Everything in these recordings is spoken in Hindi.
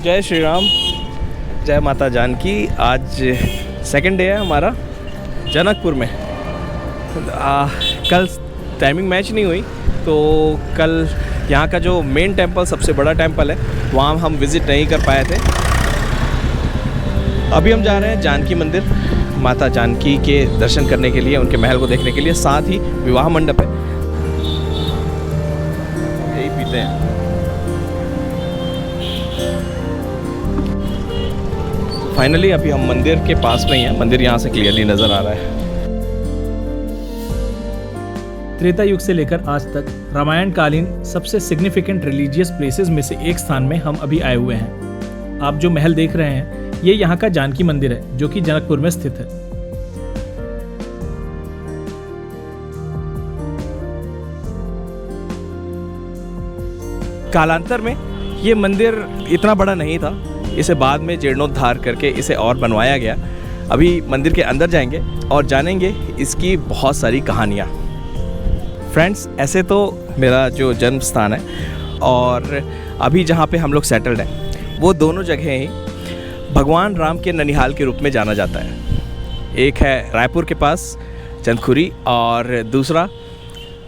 जय श्री राम, जय माता जानकी। आज सेकंड डे है हमारा जनकपुर में। कल टाइमिंग मैच नहीं हुई, तो कल यहाँ का जो मेन टेंपल, सबसे बड़ा टेंपल है, वहाँ हम विज़िट नहीं कर पाए थे। अभी हम जा रहे हैं जानकी मंदिर, माता जानकी के दर्शन करने के लिए, उनके महल को देखने के लिए। साथ ही विवाह मंडप है, यही पीते हैं। फाइनली अभी हम मंदिर के पास में ही हैं। मंदिर यहाँ से क्लियरली नज़र आ रहा है। त्रेता युग से लेकर आज तक रामायण कालीन सबसे सिग्निफिकेंट रिलीजियस प्लेसेस में से एक स्थान में हम अभी आए हुए हैं। आप जो महल देख रहे हैं, ये यहाँ का जानकी मंदिर है, जो कि जनकपुर में स्थित है। कालांतर में ये मंदिर इतना बड़ा नहीं था, इसे बाद में जीर्णोद्धार करके इसे और बनवाया गया। अभी मंदिर के अंदर जाएंगे और जानेंगे इसकी बहुत सारी कहानियाँ। फ्रेंड्स, ऐसे तो मेरा जो जन्म स्थान है और अभी जहाँ पे हम लोग सेटल्ड हैं, वो दोनों जगह ही भगवान राम के ननिहाल के रूप में जाना जाता है। एक है रायपुर के पास चंदखुरी, और दूसरा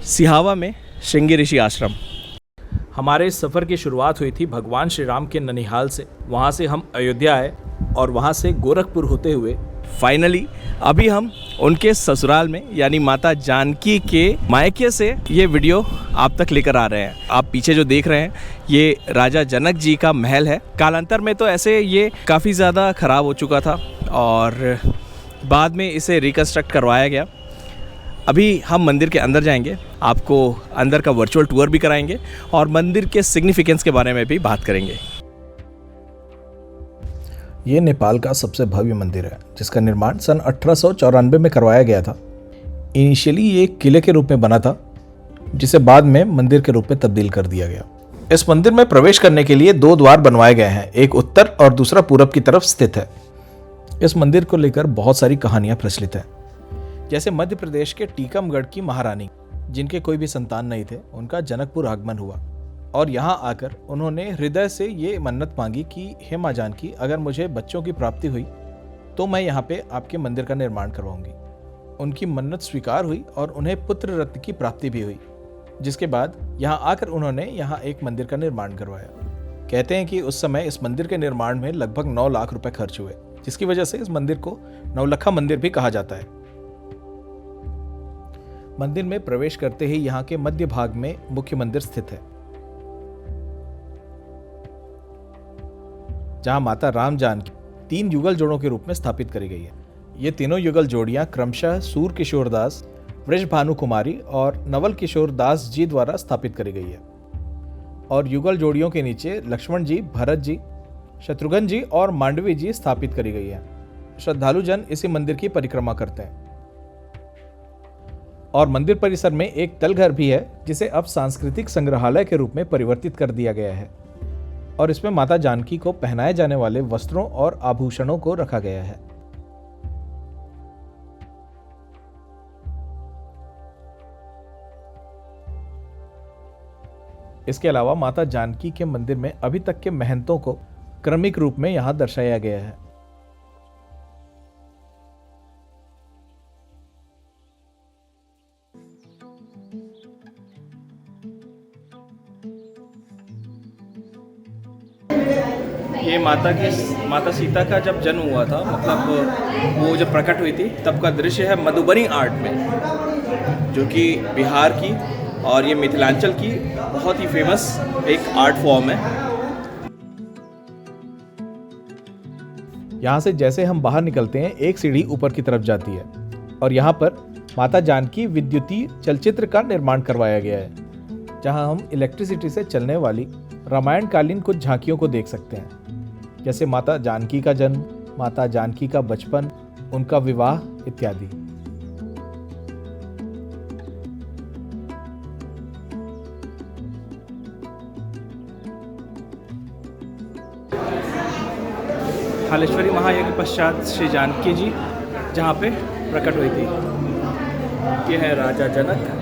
सिहावा में श्रृंगी ऋषि आश्रम। हमारे इस सफ़र की शुरुआत हुई थी भगवान श्री राम के ननिहाल से। वहाँ से हम अयोध्या आए और वहाँ से गोरखपुर होते हुए फाइनली अभी हम उनके ससुराल में, यानी माता जानकी के मायके से ये वीडियो आप तक लेकर आ रहे हैं। आप पीछे जो देख रहे हैं, ये राजा जनक जी का महल है। कालांतर में तो ऐसे ये काफ़ी ज़्यादा ख़राब हो चुका था और बाद में इसे रिकन्स्ट्रक्ट करवाया गया। अभी हम मंदिर के अंदर जाएंगे, आपको अंदर का वर्चुअल टूर भी कराएंगे और मंदिर के सिग्निफिकेंस के बारे में भी बात करेंगे। ये नेपाल का सबसे भव्य मंदिर है, जिसका निर्माण सन 1894 में करवाया गया था। इनिशियली ये एक किले के रूप में बना था, जिसे बाद में मंदिर के रूप में तब्दील कर दिया गया। इस मंदिर में प्रवेश करने के लिए 2 द्वार बनवाए गए हैं, एक उत्तर और दूसरा पूरब की तरफ स्थित है। इस मंदिर को लेकर बहुत सारी कहानियां प्रचलित हैं। जैसे मध्य प्रदेश के टीकमगढ़ की महारानी, जिनके कोई भी संतान नहीं थे, उनका जनकपुर आगमन हुआ और यहाँ आकर उन्होंने हृदय से ये मन्नत मांगी कि हे माँ जानकी, अगर मुझे बच्चों की प्राप्ति हुई तो मैं यहाँ पे आपके मंदिर का निर्माण करवाऊंगी। उनकी मन्नत स्वीकार हुई और उन्हें पुत्र रत्न की प्राप्ति भी हुई, जिसके बाद यहाँ आकर उन्होंने यहाँ एक मंदिर का निर्माण करवाया। कहते हैं कि उस समय इस मंदिर के निर्माण में लगभग 9 लाख रुपए खर्च हुए, जिसकी वजह से इस मंदिर को नौलखा मंदिर भी कहा जाता है। मंदिर में प्रवेश करते ही यहाँ के मध्य भाग में मुख्य मंदिर स्थित है, जहाँ माता राम जानकी 3 युगल जोड़ों के रूप में स्थापित करी गई है। ये तीनों युगल जोड़ियाँ क्रमशः सूर किशोर दास, वृषभानु कुमारी और नवल किशोर दास जी द्वारा स्थापित करी गई है। और युगल जोड़ियों के नीचे लक्ष्मण जी, भरत जी, शत्रुघ्न जी और मांडवी जी स्थापित करी गई है। श्रद्धालु जन इसी मंदिर की परिक्रमा करते हैं। और मंदिर परिसर में एक तलघर भी है, जिसे अब सांस्कृतिक संग्रहालय के रूप में परिवर्तित कर दिया गया है और इसमें माता जानकी को पहनाए जाने वाले वस्त्रों और आभूषणों को रखा गया है। इसके अलावा माता जानकी के मंदिर में अभी तक के महंतों को क्रमिक रूप में यहां दर्शाया गया है। ये माता सीता का जब जन्म हुआ था, मतलब वो जब प्रकट हुई थी, तब का दृश्य है मधुबनी आर्ट में, जो कि बिहार की और ये मिथिलांचल की बहुत ही फेमस एक आर्ट फॉर्म है। यहाँ से जैसे हम बाहर निकलते हैं, एक सीढ़ी ऊपर की तरफ जाती है और यहाँ पर माता जानकी विद्युतीय चलचित्र का निर्माण करवाया गया है, जहाँ हम इलेक्ट्रिसिटी से चलने वाली रामायण कालीन कुछ झांकियों को देख सकते हैं, जैसे माता जानकी का जन्म, माता जानकी का बचपन, उनका विवाह इत्यादि। हालेश्वरी महायज्ञ के पश्चात श्री जानकी जी जहाँ पे प्रकट हुई थी, ये है राजा जनक।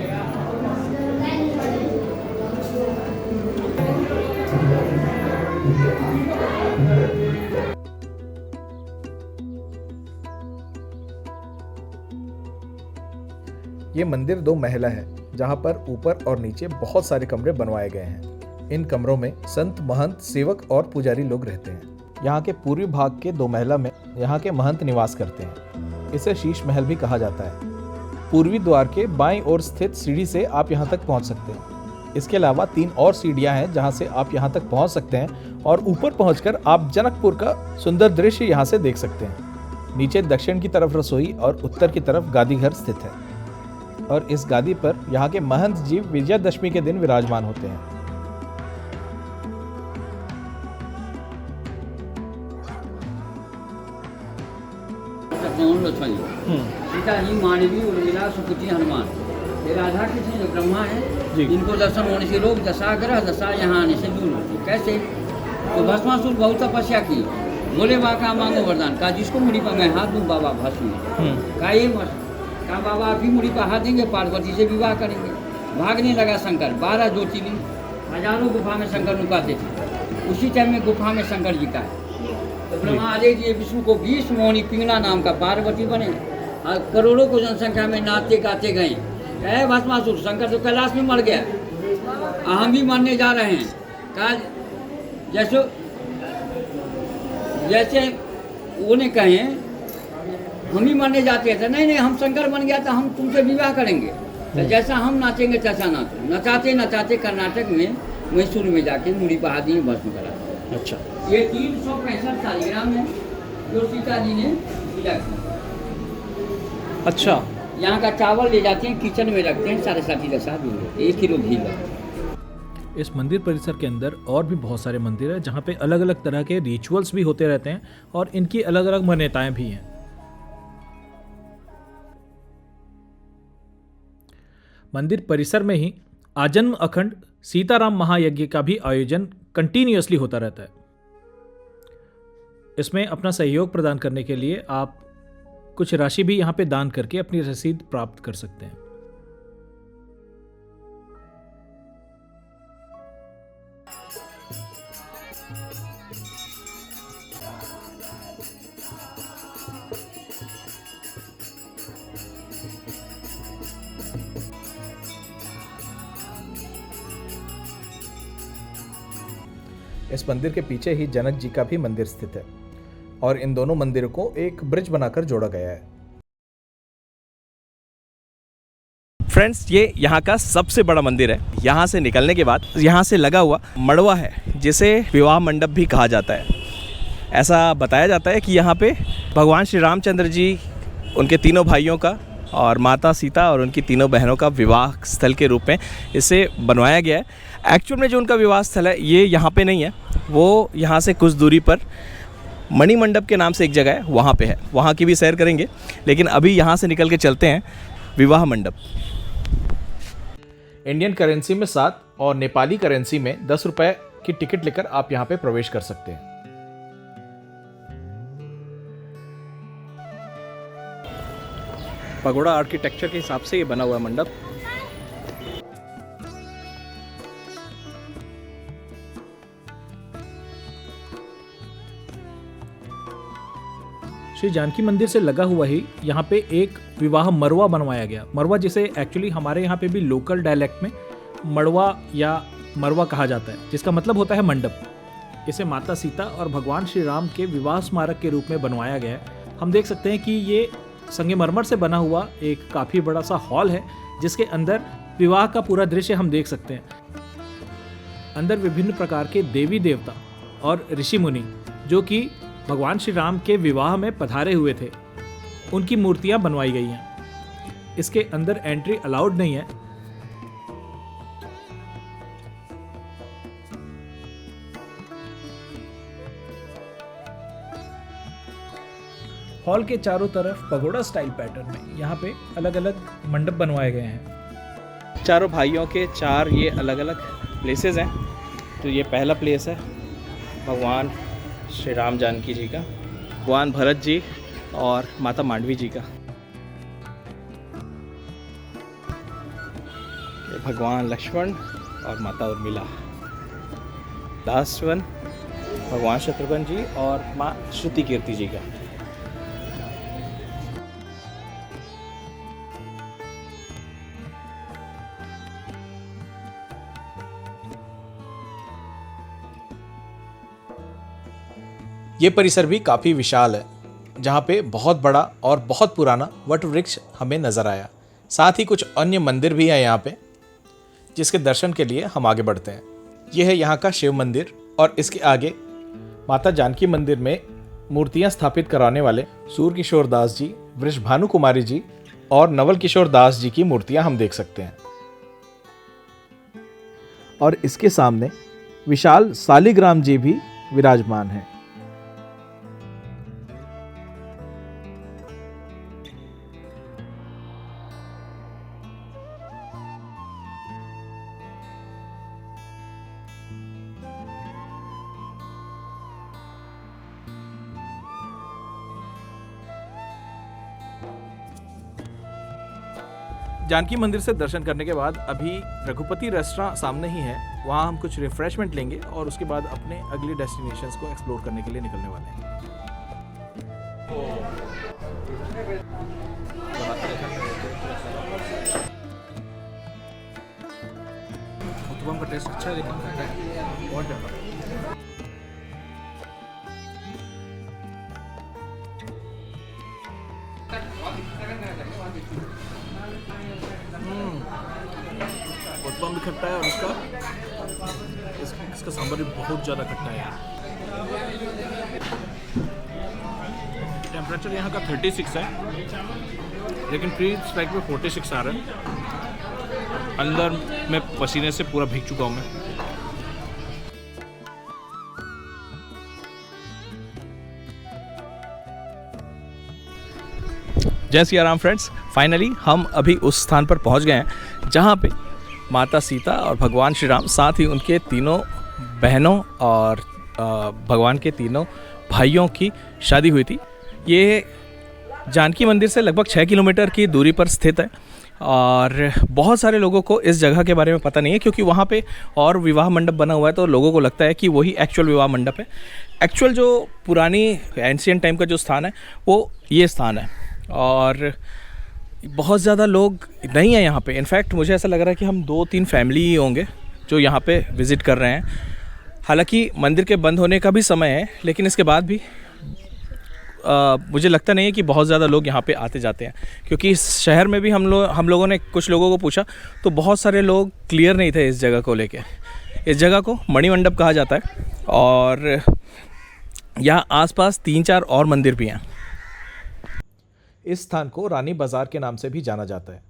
ये मंदिर 2 महला है जहाँ पर ऊपर और नीचे बहुत सारे कमरे बनवाए गए हैं। इन कमरों में संत, महंत, सेवक और पुजारी लोग रहते हैं। यहाँ के पूर्वी भाग के 2 महला में यहाँ के महंत निवास करते हैं। इसे शीश महल भी कहा जाता है। पूर्वी द्वार के बाईं ओर स्थित सीढ़ी से आप यहाँ तक पहुँच सकते हैं। इसके अलावा 3 और सीढ़ियाँ हैं जहाँ से आप यहाँ तक पहुँच सकते हैं और ऊपर पहुँचकर आप जनकपुर का सुंदर दृश्य यहाँ से देख सकते हैं। नीचे दक्षिण की तरफ रसोई और उत्तर की तरफ गादी घर स्थित है और इस गादी पर यहाँ के महंत जी विजयादशमी के दिन विराजमान होते हैं। सीता जी, मानवी, उर्मिला, सुकुति, हनुमान, ये राधा कृष्ण जो ब्रह्मा है, इनको दर्शन होने से लोग दशा ग्रह दशा यहाँ आने से दूर होती। कैसे? तो भस्मासुर बहुत तपस्या की, बोले बाबा मांगो वरदान। कहा जिसको मुड़ी पर मैं हाथ दूँ बाबा भस्म, कहा ये कहा बाबा आप ही मुड़ी पर हाथ देंगे, पार्वती से विवाह करेंगे। भागने लगा शंकर, 12 ज्योतिर्लिंग, हजारों गुफा में शंकर लुकाते थे। उसी टाइम में गुफा में शंकर जी का है। तो ब्रह्मा आदेश दिए विष्णु को 20 मोहिनी पिंगला नाम का पार्वती बने और करोड़ों को जनसंख्या में नाचते गाते गए। कहे भस्मासुर, शंकर तो कैलाश में मर गया, हम भी मरने जा रहे हैं। कहा जैसे उन्हें कहें हम ही मरने जाते थे, नहीं नहीं हम शंकर बन गया था, हम तुमसे विवाह करेंगे। तो जैसा हम नाचेंगे तैसा नाचो। नचाते नचाते कर्नाटक में मैसूर में जाके मुड़ी पर आदमी भस्म करा। अच्छा, ये 365 सालिग्राम है जो सीता जी ने पूजा की। अच्छा, यहाँ का चावल ले जाते हैं, किचन में रखते हैं, 7.5 दशा दूर 1 किलो घी लगता। इस मंदिर परिसर के अंदर और भी बहुत सारे मंदिर हैं जहाँ पे अलग अलग तरह के रिचुअल्स भी होते रहते हैं और इनकी अलग अलग मान्यताएं भी हैं। मंदिर परिसर में ही आजन्म अखंड सीताराम महायज्ञ का भी आयोजन कंटिन्यूअसली होता रहता है। इसमें अपना सहयोग प्रदान करने के लिए आप कुछ राशि भी यहाँ पे दान करके अपनी रसीद प्राप्त कर सकते हैं। इस मंदिर के पीछे ही जनक जी का भी मंदिर स्थित है और इन दोनों मंदिरों को एक ब्रिज बनाकर जोड़ा गया है। फ्रेंड्स, ये यहाँ का सबसे बड़ा मंदिर है। यहाँ से निकलने के बाद यहाँ से लगा हुआ मड़वा है जिसे विवाह मंडप भी कहा जाता है। ऐसा बताया जाता है कि यहाँ पे भगवान श्री रामचंद्र जी, उनके तीनों भाइयों का और माता सीता और उनकी तीनों बहनों का विवाह स्थल के रूप में इसे बनवाया गया है। एक्चुअल में जो उनका विवाह स्थल है ये यहाँ पे नहीं है, वो यहाँ से कुछ दूरी पर मणिमंडप के नाम से एक जगह है, वहाँ पे है। वहाँ की भी सैर करेंगे, लेकिन अभी यहाँ से निकल के चलते हैं विवाह मंडप। इंडियन करेंसी में 7 और नेपाली करेंसी में 10 रुपए की टिकट लेकर आप यहाँ पे प्रवेश कर सकते हैं। पगोड़ा आर्किटेक्चर के हिसाब से ये बना हुआ मंडप। श्री जानकी मंदिर से लगा हुआ ही यहाँ पे एक विवाह मरवा बनवाया गया। मरवा जिसे एक्चुअली हमारे यहाँ पे भी लोकल डायलेक्ट में मड़वा या मरवा कहा जाता है, जिसका मतलब होता है मंडप। इसे माता सीता और भगवान श्री राम के विवाह स्मारक के रूप में बनवाया गया है। हम देख सकते हैं कि ये संगमरमर से बना हुआ एक काफ़ी बड़ा सा हॉल है जिसके अंदर विवाह का पूरा दृश्य हम देख सकते हैं। अंदर विभिन्न प्रकार के देवी देवता और ऋषि मुनि जो कि भगवान श्री राम के विवाह में पधारे हुए थे, उनकी मूर्तियां बनवाई गई हैं। इसके अंदर एंट्री अलाउड नहीं है। हॉल के चारों तरफ पगोड़ा स्टाइल पैटर्न में यहाँ पे अलग अलग मंडप बनवाए गए हैं। चारों भाइयों के 4 ये अलग अलग प्लेसेस हैं। तो ये पहला प्लेस है भगवान श्री राम जानकी जी का, भगवान भरत जी और माता मांडवी जी का। ये भगवान लक्ष्मण और माता उर्मिला। लास्ट वन भगवान शत्रुघ्न जी और माँ श्रुति कीर्ति जी का। ये परिसर भी काफ़ी विशाल है, जहाँ पे बहुत बड़ा और बहुत पुराना वट वृक्ष हमें नज़र आया। साथ ही कुछ अन्य मंदिर भी हैं यहाँ पे, जिसके दर्शन के लिए हम आगे बढ़ते हैं। यह है यहाँ का शिव मंदिर और इसके आगे माता जानकी मंदिर में मूर्तियाँ स्थापित कराने वाले सूर्य किशोर दास जी, वृषभानु कुमारी जी और नवल किशोर दास जी की मूर्तियाँ हम देख सकते हैं। और इसके सामने विशाल शालिग्राम जी भी विराजमान हैं। जानकी मंदिर से दर्शन करने के बाद अभी रघुपति रेस्टोरेंट सामने ही है, वहाँ हम कुछ रिफ्रेशमेंट लेंगे और उसके बाद अपने अगले डेस्टिनेशंस को एक्सप्लोर करने के लिए निकलने वाले हैं। उत्तपम का टेस्ट अच्छा है, लेकिन खट्टा है बहुत ज़्यादा। उत्तपम भी खट्टा है और इसका सांभर भी बहुत ज़्यादा खट्टा है यार। टेम्परेचर यहाँ का 36 है, लेकिन प्री स्ट्राइक में 46 आ रहा है। अंदर में पसीने से पूरा भीग चुका हूँ मैं। जय सिया राम फ्रेंड्स, फाइनली हम अभी उस स्थान पर पहुंच गए हैं जहां पे माता सीता और भगवान श्री राम, साथ ही उनके तीनों बहनों और भगवान के तीनों भाइयों की शादी हुई थी। ये जानकी मंदिर से लगभग 6 किलोमीटर की दूरी पर स्थित है और बहुत सारे लोगों को इस जगह के बारे में पता नहीं है, क्योंकि वहाँ पे और विवाह मंडप बना हुआ है, तो लोगों को लगता है कि वही एक्चुअल विवाह मंडप है। एक्चुअल जो पुरानी एंशियंट टाइम का जो स्थान है वो ये स्थान है और बहुत ज़्यादा लोग नहीं है यहाँ पे। इनफैक्ट मुझे ऐसा लग रहा है कि हम 2-3 फैमिली ही होंगे जो यहाँ पे विज़िट कर रहे हैं। हालांकि मंदिर के बंद होने का भी समय है, लेकिन इसके बाद भी मुझे लगता नहीं है कि बहुत ज़्यादा लोग यहाँ पे आते जाते हैं, क्योंकि इस शहर में भी हम लोगों ने कुछ लोगों को पूछा तो बहुत सारे लोग क्लियर नहीं थे इस जगह को लेके। इस जगह को मणिमंडप कहा जाता है और यहाँ आसपास 3-4 और मंदिर भी हैं। इस स्थान को रानी बाजार के नाम से भी जाना जाता है।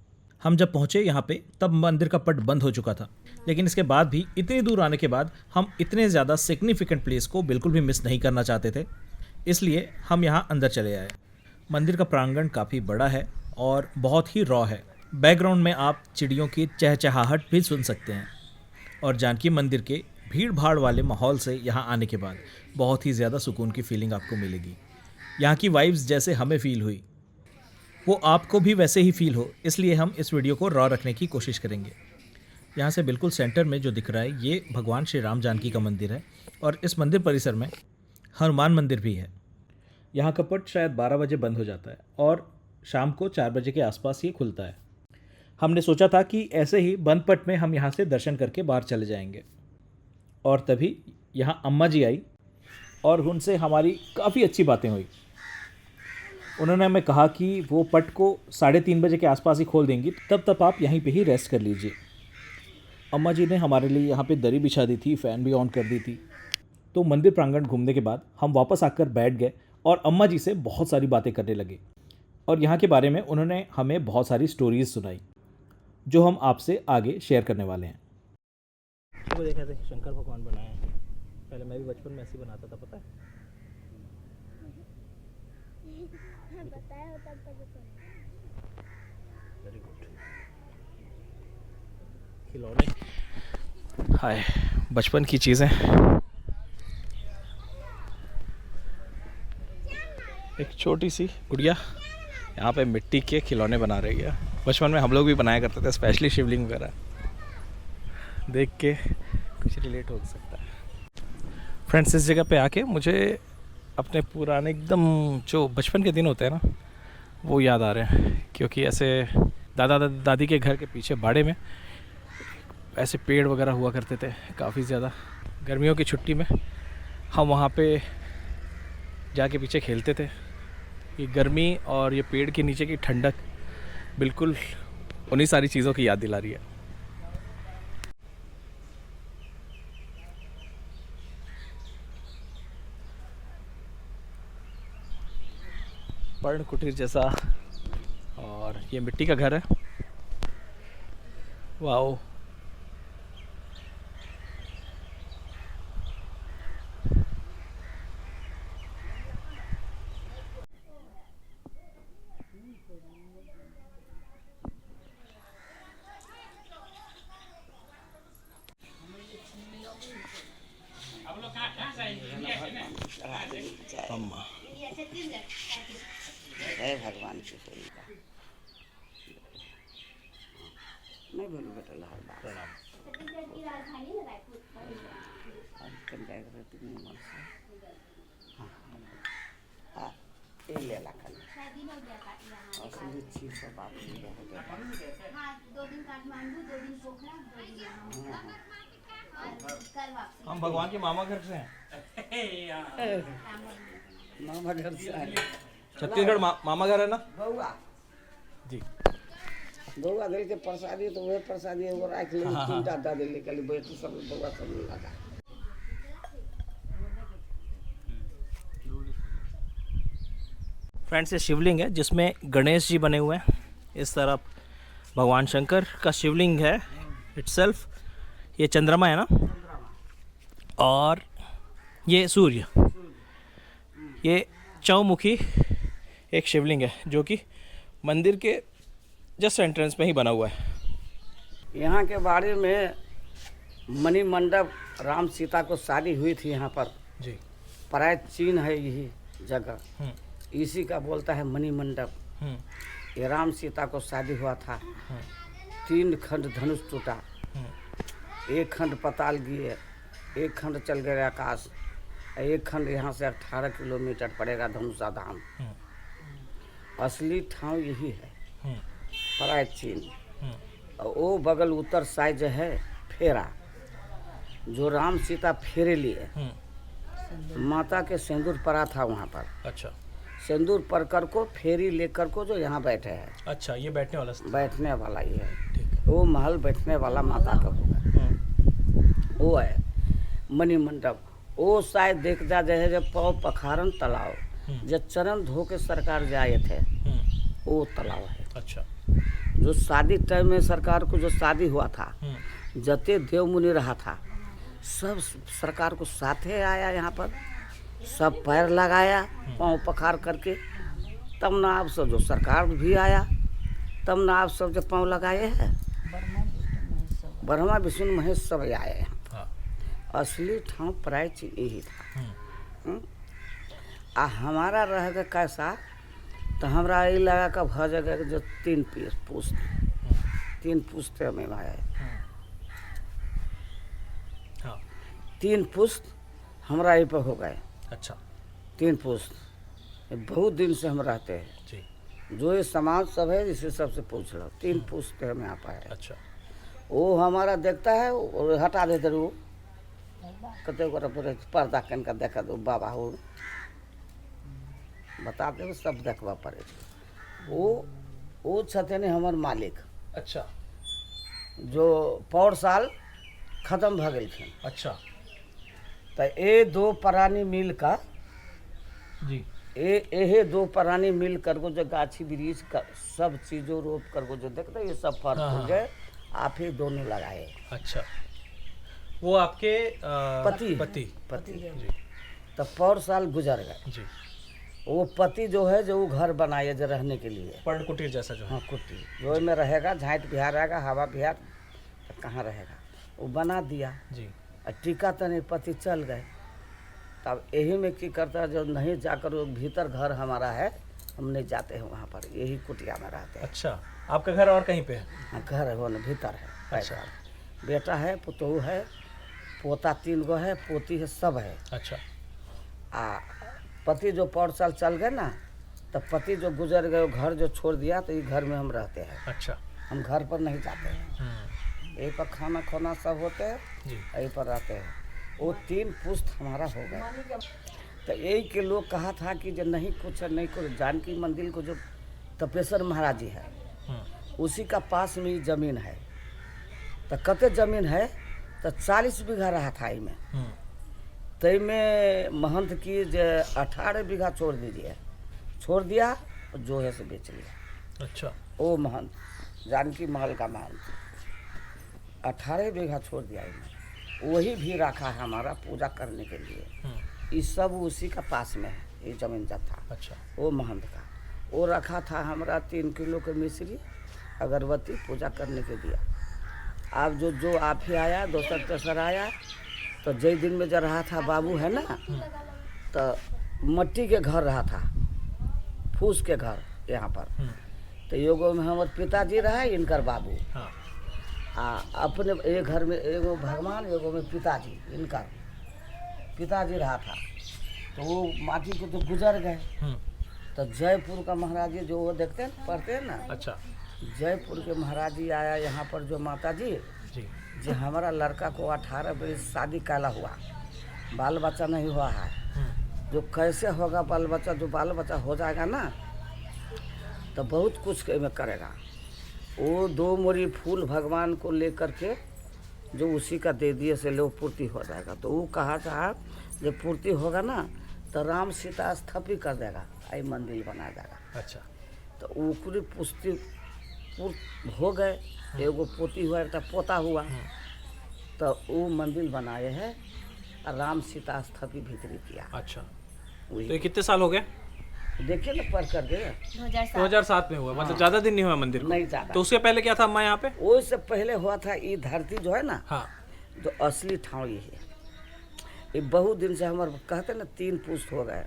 हम जब पहुँचे यहाँ पे तब मंदिर का पट बंद हो चुका था, लेकिन इसके बाद भी इतनी दूर आने के बाद हम इतने ज़्यादा सिग्निफिकेंट प्लेस को बिल्कुल भी मिस नहीं करना चाहते थे, इसलिए हम यहाँ अंदर चले आए। मंदिर का प्रांगण काफ़ी बड़ा है और बहुत ही रॉ है। बैकग्राउंड में आप चिड़ियों की चहचहाहट भी सुन सकते हैं और जानकी मंदिर के भीड़ भाड़ वाले माहौल से यहाँ आने के बाद बहुत ही ज़्यादा सुकून की फीलिंग आपको मिलेगी। यहाँ की वाइब्स जैसे हमें फील हुई वो आपको भी वैसे ही फील हो, इसलिए हम इस वीडियो को रॉ रखने की कोशिश करेंगे। यहाँ से बिल्कुल सेंटर में जो दिख रहा है ये भगवान श्री राम जानकी का मंदिर है और इस मंदिर परिसर में हनुमान मंदिर भी है। यहाँ का पट शायद 12 बजे बंद हो जाता है और शाम को 4 बजे के आसपास ये खुलता है। हमने सोचा था कि ऐसे ही बंद पट में हम यहाँ से दर्शन करके बाहर चले जाएंगे, और तभी यहाँ अम्मा जी आई और उनसे हमारी काफ़ी अच्छी बातें हुई। उन्होंने हमें कहा कि वो पट को 3:30 बजे के आसपास ही खोल देंगी, तब आप यहीं पे ही रेस्ट कर लीजिए। अम्मा जी ने हमारे लिए यहाँ पे दरी बिछा दी थी, फ़ैन भी ऑन कर दी थी। तो मंदिर प्रांगण घूमने के बाद हम वापस आकर बैठ गए और अम्मा जी से बहुत सारी बातें करने लगे और यहाँ के बारे में उन्होंने हमें बहुत सारी स्टोरीज़ सुनाई जो हम आपसे आगे शेयर करने वाले हैं। तो देखा थे शंकर भगवान बनाए हैं, पहले मैं भी बचपन में ऐसे बनाता था, पता है? बताया होता तो वेरी गुड। खिलौने, हाय बचपन की चीज़ें। एक छोटी सी गुड़िया यहाँ पे मिट्टी के खिलौने बना रही है। बचपन में हम लोग भी बनाया करते थे, स्पेशली शिवलिंग वगैरह। देख के कुछ रिलेट हो सकता है। फ्रेंड्स, इस जगह पे आके मुझे अपने पुराने एकदम जो बचपन के दिन होते हैं ना वो याद आ रहे हैं, क्योंकि ऐसे दादा दादी के घर के पीछे बाड़े में ऐसे पेड़ वगैरह हुआ करते थे काफ़ी ज़्यादा। गर्मियों की छुट्टी में हम वहाँ पे जाके पीछे खेलते थे। ये गर्मी और ये पेड़ के नीचे की ठंडक बिल्कुल उन्हीं सारी चीज़ों की याद दिला रही है। पर्ण कुटीर जैसा, और ये मिट्टी का घर है। वाओ, अम्मा जय भगवान की सुविधा नहीं बोलू बेटा लाल बात छत्तीसगढ़ की राजधानी है रायपुर। हाँ ये ले ला कल शायद दिन हो गया यहाँ। असली चीज सब बात नहीं हो गया। हाँ 2 दिन काठमांडू, 2 दिन पोखरा, 2 दिन यहाँ और कल वापसी। हम भगवान के मामा घर से हैं। मामा घर से आए छत्तीसगढ़ मामा घर है ना बउआ जी। बउआ दिल के प्रसादी तो वह प्रसादी एगो राख ले, तीन टा दे ले कल बैठ सब बउआ सब लगा। फ्रेंड्स, ये शिवलिंग है जिसमें गणेश जी बने हुए हैं। इस तरफ भगवान शंकर का शिवलिंग है इटसेल्फ। ये चंद्रमा है ना, और ये सूर्य। ये चौमुखी एक शिवलिंग है जो कि मंदिर के जस्ट एंट्रेंस में ही बना हुआ है। यहाँ के बारे में मणि मंडप, राम सीता को शादी हुई थी यहाँ पर जी। प्राचीन है यही जगह, इसी का बोलता है मणि मंडप। ये राम सीता को शादी हुआ था। 3 खंड धनुष टूटा, 1 खंड पताल गिरे, 1 खंड चल गए आकाश, 1 खंड यहाँ से 18 किलोमीटर पड़ेगा धनुषा धाम। असली ठाव यही है प्राचीन। और वो बगल उत्तर साइड जो है फेरा, जो राम सीता फेरे लिए माता के सिंदूर पड़ा था वहाँ पर। अच्छा सिंदूर पर कर को फेरी लेकर को जो यहाँ बैठे हैं, अच्छा, ये बैठने वाला बैठने वाला ही है। ठीक है। वो महल बैठने वाला माता का होगा, वो है मणि मंडप। वो शायद देख जा जाए जब पौ पखारन तालाब, जब चरण धो के सरकार जाए थे, वो तालाब है। अच्छा, जो शादी टाइम में सरकार को जो शादी हुआ था, जते देव मुनि रहा था, सब सरकार को साथे आया यहाँ पर, सब पैर लगाया पाँव पखार करके, तब ना आप सब जो सरकार भी आया, तब ना आप सब जो पाँव लगाए हैं। ब्रह्मा विष्णु महेश सब आए हैं। हाँ। असली ठाव प्राचीन यही था। आ हमारा रह गया कैसा, तो हमरा ये लगा का भ जगह जो 3 पुस्त 3 पुस्ते में आए। हाँ। 3 पुस्त हमरा यहीं पर हो गए। अच्छा, 3 पुस्त बहुत दिन से हम रहते हैं जी। जो ये समाज सब है इसे सबसे पूछ लो। 3 पुस्त हम यहाँ पर है। अच्छा, वो हमारा देखता है और हटा देते वो कते पर्दा कन का देखा दो बाबा हो बता दे सब देखवा पड़े। वो छते ने हमार मालिक। अच्छा, जो पौर साल खत्म भ गए। अच्छा तो ये 2 प्राणी मिल का जी। ये 2 प्राणी मिल कर को जो गाछी वृक्ष का सब चीजों रोप कर को जो देखते ये सब फल हाँ, हो गए, आप ही दोनों लगाए। अच्छा, वो आपके पति पति जी। तो पौर साल गुजर गए। जी। वो पति जो है जो वो घर बनाए जो रहने के लिए, पर्ण कुटीर जैसा जो है। हाँ कुटी जो में रहेगा, झाँट बिहार रहेगा, हवा बिहार, तो कहाँ रहेगा, वो बना दिया। जी। और टीका तने पति चल गए। तब यही में की करता है, जो नहीं जाकर वो भीतर घर हमारा है, हम नहीं जाते हैं वहाँ पर, यही कुटिया में रहते हैं। अच्छा, आपका घर और कहीं पे है? हाँ घर है वो न भीतर है। अच्छा। बेटा है, पुतहू है, पोता 3 गो है, पोती है, सब है। अच्छा। आ पति जो 5 साल चल गए ना, तब पति जो गुजर गए, घर जो छोड़ दिया, तो ये घर में हम रहते हैं। अच्छा। हम घर पर नहीं जाते हैं, यहीं पर खाना खोना सब होते हैं, जी। यहीं पर रहते हैं। वो 3 पुस्त हमारा हो गए। तो यही के लोग कहा था कि जो नहीं कुछ जानकी मंदिर को जो तपेश्वर महाराज जी है उसी का पास में ही जमीन है। तो कते जमीन है तो 40 बीघा रहा था इनमें। तई में महंत की जो 18 बीघा छोड़ दिया जो है से बेच लिया। अच्छा। ओ महंत जानकी महल का महंत 18 बीघा छोड़ दिया इन्हें, वही भी रखा है हमारा पूजा करने के लिए। ये सब उसी का पास में है ये जमीन जब था। अच्छा। वो महंत का वो रखा था हमारा 3 किलो के मिश्री अगरबत्ती पूजा करने के दिया। अब जो आप ही आया दोसर तेसर आया तो जय दिन में जो रहा था बाबू है ना तो मट्टी के घर रहा था, फूस के घर यहाँ पर। तो एगो में हमारे पिताजी रहा इनकर बाबू। हाँ। अपने एक घर में एगो भगवान एगो में पिताजी इनका पिताजी रहा था। तो वो माटी को तो गुजर गए। तो जयपुर का महाराज जी जो वो देखते हैं पढ़ते हैं ना। अच्छा। जयपुर के महाराज जी आया यहाँ पर जो माता जी जी हमारा लड़का को 18 बरस शादी काला हुआ, बाल बच्चा नहीं हुआ है, जो कैसे होगा बाल बच्चा, जो बाल बच्चा हो जाएगा ना तो बहुत कुछ में करेगा। वो 2 मोरी फूल भगवान को लेकर के जो उसी का दे दिए से लो पूर्ति हो जाएगा। तो वो कहा था जब पूर्ति होगा ना तो राम सीता स्थापित कर देगा, आई मंदिर बना देगा। अच्छा। तो ऊपरी पुष्टि हो गए, एगो पोती हुआ एक पोता हुआ। तो वो मंदिर बनाए हैं और राम सीता स्थापित भीतरी किया। अच्छा। तो ये कितने साल हो गए? देखिए ना पढ़ कर दे 2007 में हुआ। मतलब ज्यादा दिन नहीं हुआ मंदिर को? नहीं ज़्यादा। तो उसके पहले क्या था अम्मा यहाँ पे? वो से पहले हुआ था ये धरती जो है ना। हाँ। जो असली ठाव ये है। ये बहुत दिन से हमारे कहते ना 3 पुष्ट हो गए।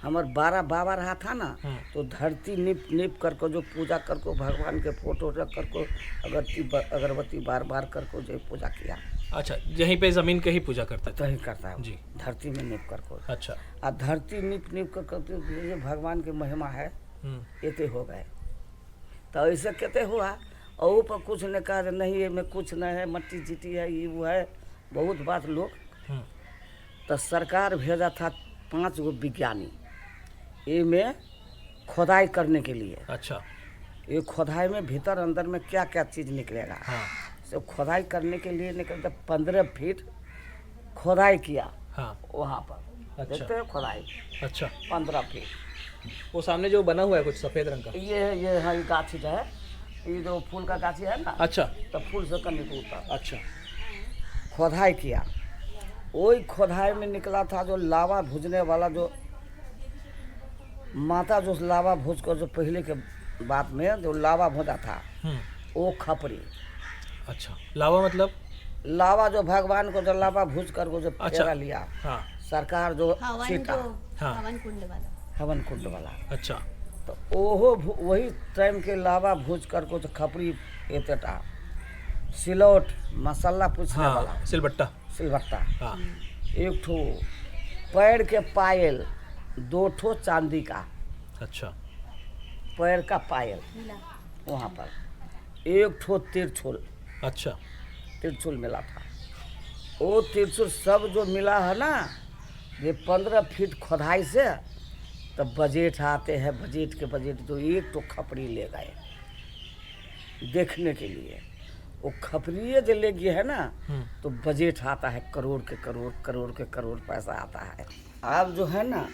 हमारे 12 बाबा रहा था ना तो धरती निप करके जो पूजा करको भगवान के फोटो रख करको अगरबत्ती बार करको जो पूजा किया। अच्छा। यहीं पे जमीन के ही पूजा करता है? तही करता है जी। धरती में निप करको। अच्छा। और धरती निप करके ये भगवान की महिमा है एते हो गए। तो ऐसे कहते हुआ और ऊपर कुछ ने कहा नहीं ये में कुछ नहीं है, मट्टी चिट्टी है, ये वो है, बहुत बात लोग। तो सरकार भेजा था 5 गो विज्ञानी ये में खोदाई करने के लिए। अच्छा। ये खोदाई में भीतर अंदर में क्या क्या चीज़ निकलेगा। हाँ। तो खोदाई करने के लिए निकलता 15 फीट खोदाई किया। हाँ। वहाँ पर अच्छा। देखते हैं खोदाई। अच्छा। 15 फीट। वो सामने जो बना हुआ है कुछ सफेद रंग का? ये है ये गाछी जो है, ये जो फूल का गाछी है ना। अच्छा। तो फूल से कम ऊपर अच्छा। खोदाई किया। वही खोदाई में निकला था जो लावा भूजने वाला जो माता जो लावा भूज कर जो पहले के बात में जो लावा भूजा था वो खपरी। अच्छा। लावा मतलब? लावा जो भगवान को जो लावा भूज कर को जो अच्छा। फेरा लिया। हाँ। सरकार जो सीता हाँ। हवन कुंड वाला। अच्छा। तो ओहो वही टाइम के लावा भूज कर को जो खपरी एतटा सिलौट मसाला पूछने वाला। हाँ। सिलबट्टा। सिलबट्टा। हाँ। एक ठो पैर के पायल, 2 ठो चांदी का। अच्छा। पैर का पायल वहाँ पर, 1 ठो तिरछुल। अच्छा। तिरछुल मिला था। वो तिरछुल सब जो मिला है ना ये 15 फीट खोदाई से तो बजट आते हैं, बजट के बजट जो 1 तो खपरी ले गए देखने के लिए। वो खपरी जो ले गए है ना तो बजट आता है करोड़ के करोड़ पैसा आता है। अब जो है ना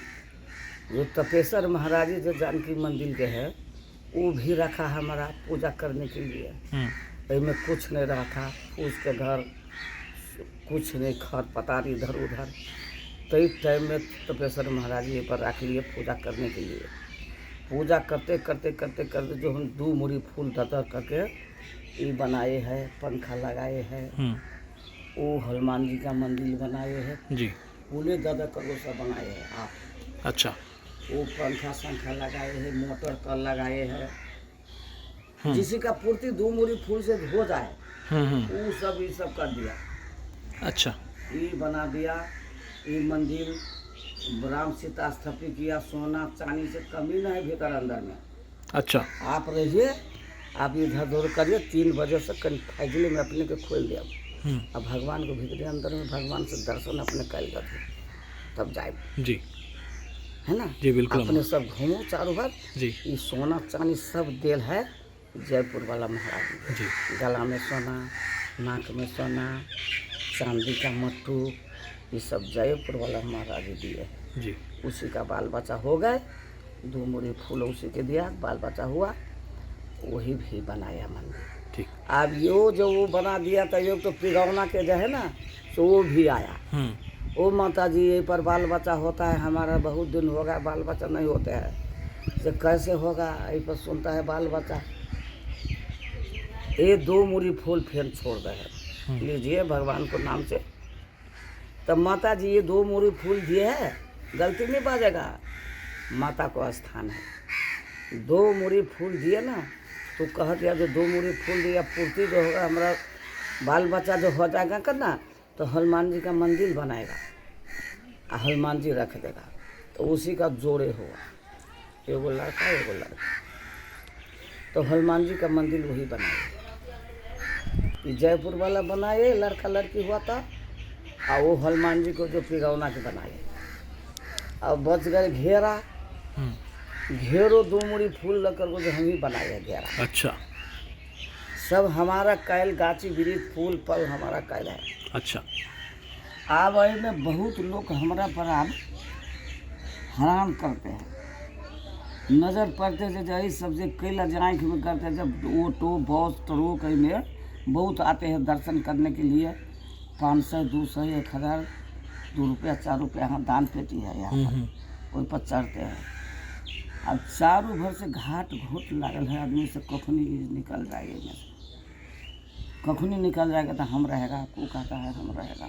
जो तपेश्वर महाराज जो जानकी मंदिर के है वो भी रखा है हमारा पूजा करने के लिए। में कुछ नहीं रहा था, फूस के घर कुछ नहीं, खर पतार इधर उधर। तो इस टाइम में तपेश्वर महाराज जी पर रख लिए पूजा करने के लिए। पूजा करते जो हम 2 मूरी फूल धर करके ये बनाए हैं, पंखा लगाए हैं। वो हनुमान जी का मंदिर बनाए हैं जी। पूरे दादा करो सब बनाए हैं आप। अच्छा। वो पंखा संखा लगाए हैं, मोटर कल लगाए हैं। जिसी का पूर्ति 2 मूरी फूल से हो जाए वो सब ये सब कर दिया। अच्छा। ये बना दिया। ये मंदिर राम सीता स्थापित किया। सोना चांदी से कमी नहीं भीतर अंदर में। अच्छा। आप रहिए, आप इधर उधर करिए, 3 बजे से कहीं फैजले में अपने के खोल दिया। अब भगवान को भीतरे अंदर में भगवान से दर्शन अपने कर जाते तब जाए जी। है ना। जी, बिल्कुल अपने सब घूमो चारों भर। जी ये सोना चांदी सब देल है जयपुर वाला महाराज जी गला में सोना, नाक में सोना, चांदी का मट्टू, ये सब जयपुर वाला महाराज दिए है। जी उसी का बाल बच्चा हो गए, 2 मूरी फूल उसी के दिया, बाल बच्चा हुआ, वही भी बनाया मंदिर। ठीक। अब यो जो वो बना दिया था, यो तो पिगौना के जो है ना, तो वो भी आया। ओ माता जी, ये पर बाल बच्चा होता है, हमारा बहुत दिन हो गया बाल बच्चा नहीं होते हैं, तो कैसे होगा? ये पर सुनता है बाल बच्चा। ये 2 मूरी फूल फिर छोड़ गए, लीजिए भगवान को नाम से। तब माता जी ये 2 मूरी फूल दिए है, गलती नहीं बाजेगा, माता को स्थान है। 2 मूरी फूल दिए ना, तो कह दिया जो 2 मूरी फूल दिया, पूर्ति जो होगा हमारा बाल बच्चा जो हो जाएगा करना, तो हनुमान जी का मंदिर बनाएगा और हनुमान जी रख देगा। तो उसी का जोड़े हुआ, एगो लड़का एगो लड़का, तो हनुमान जी का मंदिर वही बनाए। ये जयपुर वाला बनाए, लड़का लड़की हुआ था, और वो हनुमान जी को जो पिगौना के बनाए। अब बच गए घेरा, घेरो 2 मूरी फूल लेकर को जो हम ही बनाए है घेरा। अच्छा सब हमारा कैल, गाची वृक्ष फूल फल हमारा कैल है। अच्छा अब में बहुत लोग हमारा पर अब हराम करते हैं, नज़र पड़ते से जही सबसे कैला आँख में करते, जब ऑटो बस ट्रक में बहुत आते हैं दर्शन करने के लिए, 500 200 1000 2 रुपया 4 रुपया यहाँ दान पेटी है यहाँ पर, ओहि पर चढ़ते हैं। अब चारों भर से घाट घोट लागल है, आदमी से कखनी निकल जाएगा, में से कखनी निकल जाएगा तो हम रहेगा, को कहता है हम रहेगा।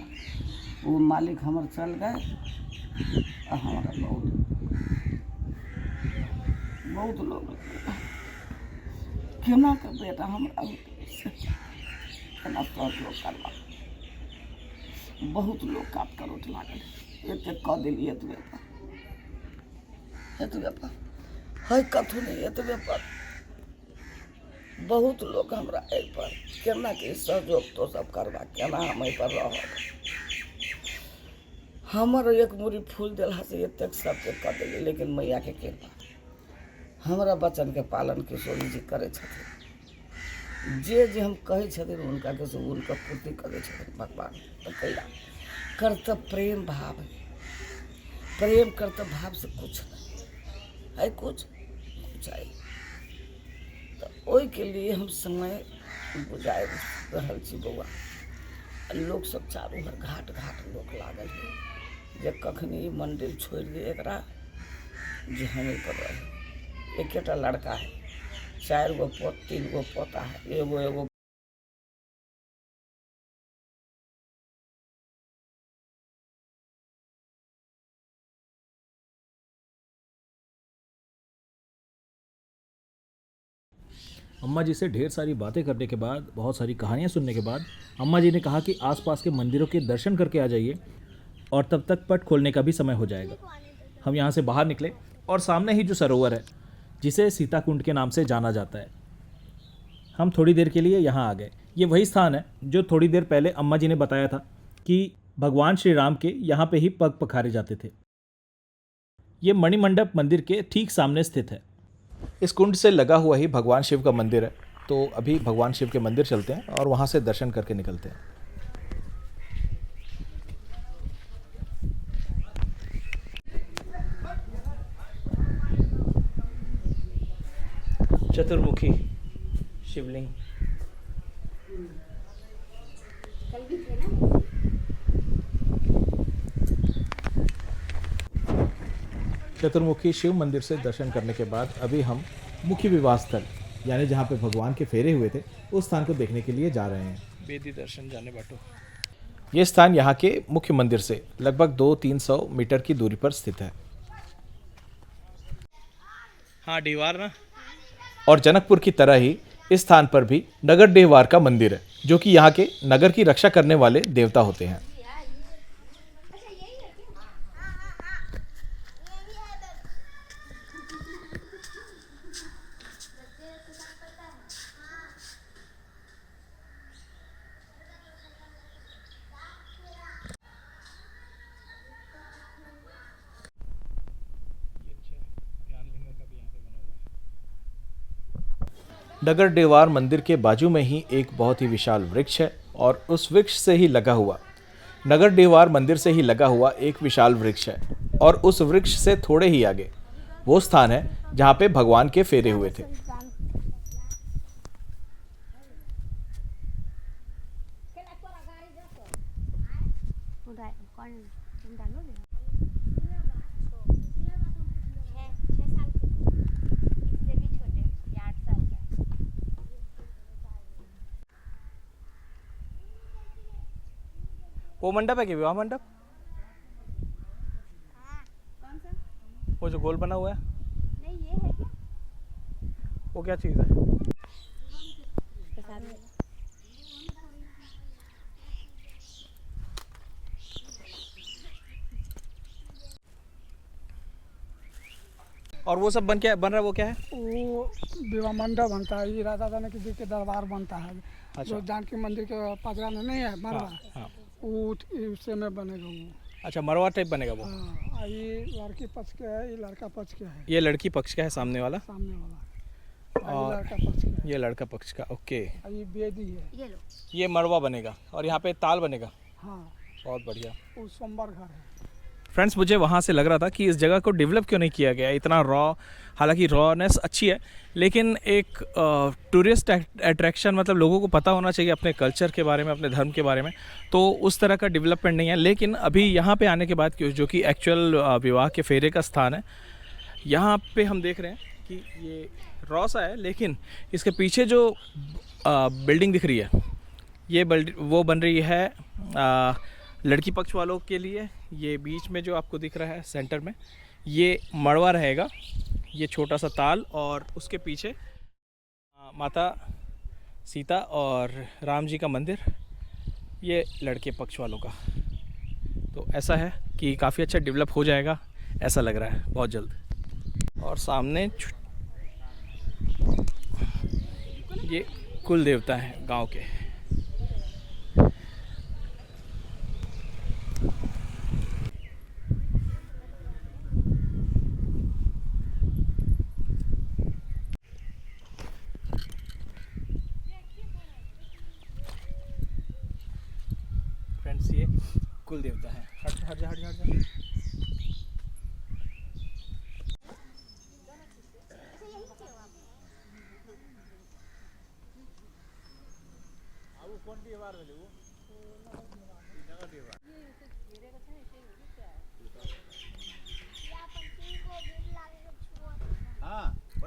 वो मालिक हमारे चल गए और हमारा बहुत लोग केना का बेटा हमारा केना सब लोग करवा, बहुत लोग काट कर उठ लागल, एक कह दिलिए एतबे पर है, कथू नहीं एतबे पर बहुत लोग हमरा एहि पर केना के सहयोग तो सब करवा, केना हम एहि पर रह। हमर 1 मूरी फूल दिला से एतेक सबके कह दिलिए, लेकिन मैया के कृपा हमरा बचन के पालन किशोरी जी करे छथिन। जे जे हम कहे छथिन उनका के से उनका पूर्ति करे छथिन भगवान। तो कैला कर्तव्य प्रेम भाव, प्रेम कर्तव्य भाव से कुछ नहीं है, कुछ है। तो ओहि के लिए हम समय बुझाए रहल छी बउआ। लोग सब चारों भर घाट घाट लोग लागल है, जे कखनी मंदिर छोड़ दे एकरा, जे हमें पर रहे। एकेटा लड़का है, 4 गो 3 गो पोता है, एगो अम्मा जी से ढेर सारी बातें करने के बाद, बहुत सारी कहानियाँ सुनने के बाद, अम्मा जी ने कहा कि आसपास के मंदिरों के दर्शन करके आ जाइए, और तब तक पट खोलने का भी समय हो जाएगा। हम यहाँ से बाहर निकले और सामने ही जो सरोवर है, जिसे सीता कुंड के नाम से जाना जाता है, हम थोड़ी देर के लिए यहाँ आ गए। ये वही स्थान है जो थोड़ी देर पहले अम्मा जी ने बताया था कि भगवान श्री राम के यहाँ पे ही पग पखारे जाते थे। ये मणिमंडप मंदिर के ठीक सामने स्थित है। इस कुंड से लगा हुआ ही भगवान शिव का मंदिर है, तो अभी भगवान शिव के मंदिर चलते हैं और वहाँ से दर्शन करके निकलते हैं। चतुर्मुखी शिवलिंग। चतुर्मुखी शिव मंदिर से दर्शन करने के बाद अभी हम मुख्य विवाह स्थल, यानी जहाँ पे भगवान के फेरे हुए थे, उस स्थान को देखने के लिए जा रहे हैं। बेदी दर्शन जाने बाटो। ये स्थान यहाँ के मुख्य मंदिर से लगभग 200-300 मीटर की दूरी पर स्थित है। हाँ, डीवार ना। और जनकपुर की तरह ही इस स्थान पर भी नगर देहवार का मंदिर है, जो कि यहाँ के नगर की रक्षा करने वाले देवता होते हैं। नगर देवार मंदिर के बाजू में ही एक बहुत ही विशाल वृक्ष है और उस वृक्ष से ही लगा हुआ नगर देवार मंदिर से ही लगा हुआ एक विशाल वृक्ष है और उस वृक्ष से थोड़े ही आगे वो स्थान है जहाँ पे भगवान के फेरे हुए थे। वो मंडप है कि विवाह मंडप? वो जो गोल बना हुआ है नहीं ये है क्या? वो क्या चीज़ है? और वो सब बन रहा है वो क्या है? वो विवाह मंडप बनता है, ये राधा जानकी जी के दरबार बनता है। जो जानकी मंदिर के पगड़ा में नहीं है मरवा, हाँ। वो उससे में बनेगा वो। अच्छा, मरवा टाइप बनेगा वो। हाँ, ये लड़की पक्ष के है, ये लड़का पक्ष के है। ये लड़की पक्ष का है सामने वाला, सामने वाला और ये लड़का पक्ष का है। ये लड़का पक्ष का। ओके, और ये बेदी है। ये लो। ये मरवा बनेगा और यहाँ पे ताल बनेगा। हाँ, बहुत बढ़िया। वो सोमवार घर है। फ्रेंड्स, मुझे वहाँ से लग रहा था कि इस जगह को डेवलप क्यों नहीं किया गया, इतना रॉ। हालांकि रॉनेस अच्छी है, लेकिन एक टूरिस्ट अट्रैक्शन, मतलब लोगों को पता होना चाहिए अपने कल्चर के बारे में, अपने धर्म के बारे में, तो उस तरह का डेवलपमेंट नहीं है। लेकिन अभी यहाँ पे आने के बाद, जो कि एक्चुअल विवाह के फेरे का स्थान है, यहाँ पे हम देख रहे हैं कि ये रॉ सा है, लेकिन इसके पीछे जो बिल्डिंग दिख रही है, ये वो बन रही है लड़की पक्ष वालों के लिए। ये बीच में जो आपको दिख रहा है सेंटर में, ये मड़वा रहेगा, ये छोटा सा ताल, और उसके पीछे माता सीता और राम जी का मंदिर, ये लड़के पक्ष वालों का। तो ऐसा है कि काफ़ी अच्छा डेवलप हो जाएगा, ऐसा लग रहा है बहुत जल्द। और सामने ये कुल देवता हैं गांव के। फ्रेंड्स, ये कुल देवता है। हट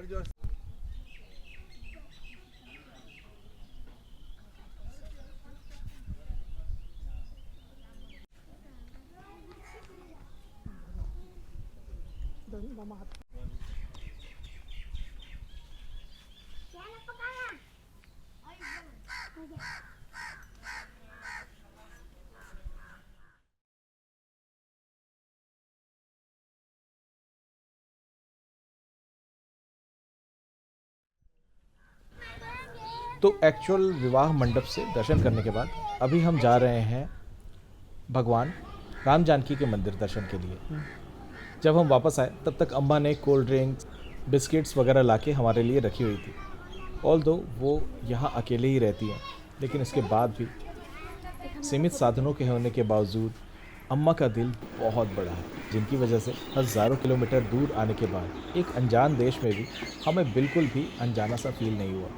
जा। तो एक्चुअल विवाह मंडप से दर्शन करने के बाद अभी हम जा रहे हैं भगवान राम जानकी के मंदिर दर्शन के लिए। जब हम वापस आए तब तक अम्मा ने कोल्ड ड्रिंक्स, बिस्किट्स वगैरह लाके हमारे लिए रखी हुई थी। ऑल्दो वो यहाँ अकेले ही रहती हैं, लेकिन इसके बाद भी सीमित साधनों के होने के बावजूद अम्मा का दिल बहुत बड़ा है, जिनकी वजह से हज़ारों किलोमीटर दूर आने के बाद एक अनजान देश में भी हमें बिल्कुल भी अनजाना सा फील नहीं हुआ।